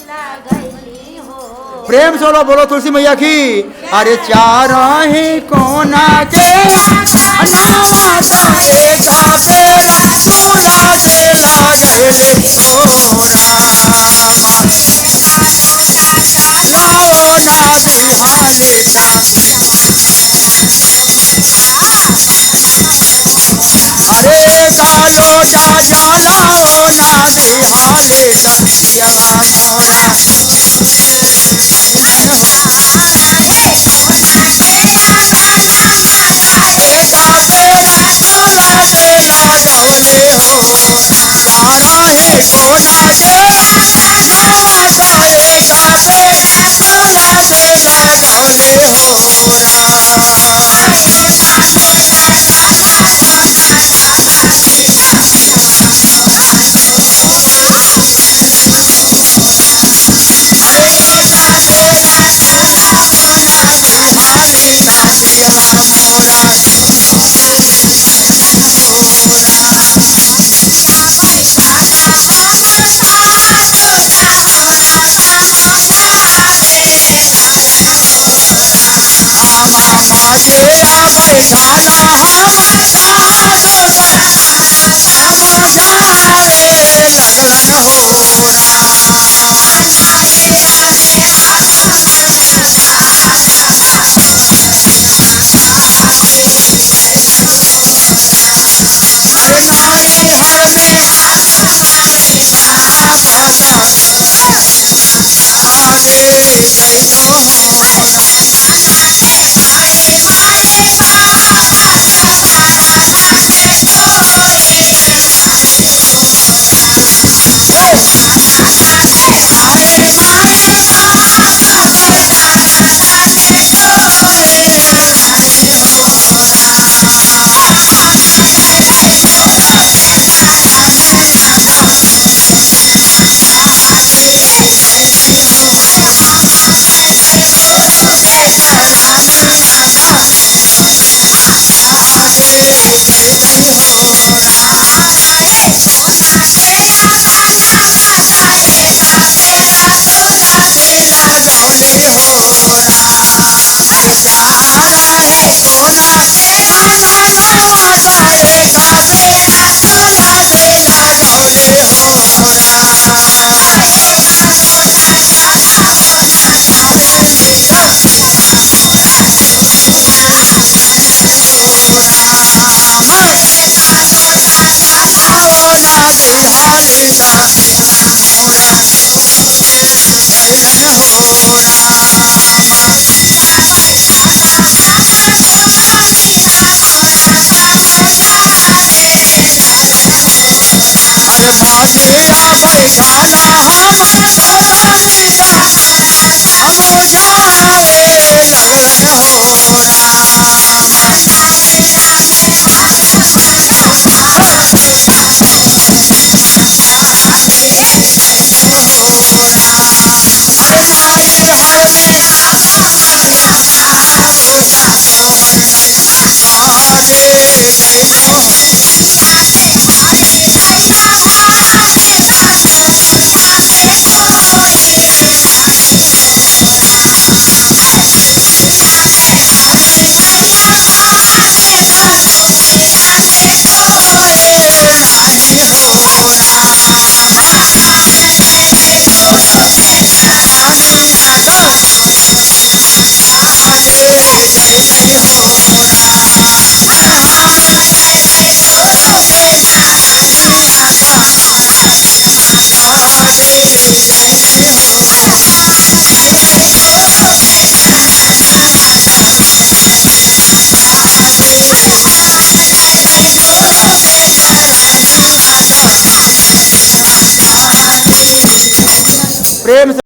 लगली हो। प्रेम से बोलो तुलसी मैया की। अरे चारों ही कोना के नावा तो एक बेरा तोला के लगले होरा। नावो ना बिहाने ता अरे कालो जा जलाओ ना बिहाने तकिया मोरा। एक बेरा तोला के लगले होरा। चारों ही कोना के नावा तो एक बेरा तोला के लगले होरा। अरे एक बेरा जलाओ ना बिहाने तकिया मोरा आमा माजेरा बैठाना हम साधु समझावे लगलन होरा। अरे नाई हर में आवे गैलो होरा। आए माए अरे माजेरा बैठाना हम सोनिता समझावे लगलन होरा। अरे नाई हर में आवे गैलो नाही होरा। स्वामी आए गैलै होरा। स्वामी गैलै प्रेम से